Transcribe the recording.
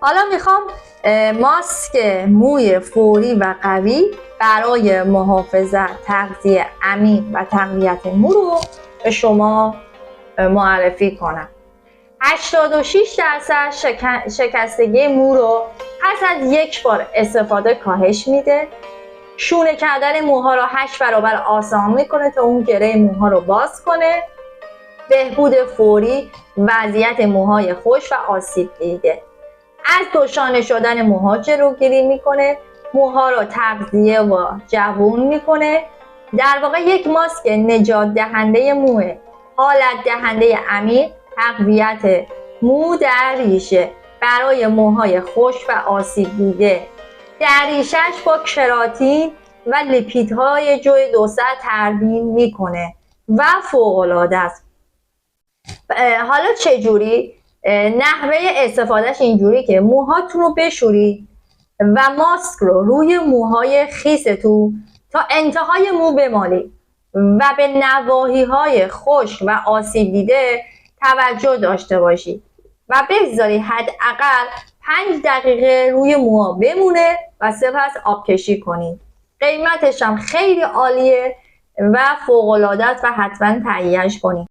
حالا میخوام ماسک موی فوری و قوی برای محافظت، تغذیه عمیق و تقویت مو رو به شما معرفی کنم. 86% شکستگی مو رو پس از یک بار استفاده کاهش میده. شونه کردن موها رو 8 برابر آسان میکنه تا اون گره موها رو باز کنه. بهبود فوری وضعیت موهای خشک و آسیب دیده. از دوشانه شدن موها جلوگیری میکنه. موها رو تغذیه و جوون میکنه. در واقع یک ماسک نجات دهنده موه، حالت دهنده عمیق، تقویت مو در ریشه برای موهای خشک و آسیب دیده. در ریشش با کراتین و لیپیدهای جوی 200 ترمیم میکنه و فوق‌العاده است. حالا چجوری؟ نحوه استفادهش اینجوری که موهاتون رو بشورید و ماسک رو روی موهای خیستون تا انتهای مو بمالید و به نواحی‌های خشک و آسیب دیده توجه داشته باشید و بگذارید حداقل 5 دقیقه روی موها بمونه و سپس آبکشی کنید. قیمتش هم خیلی عالیه و فوق‌العاده است و حتما تهیه‌اش کنید.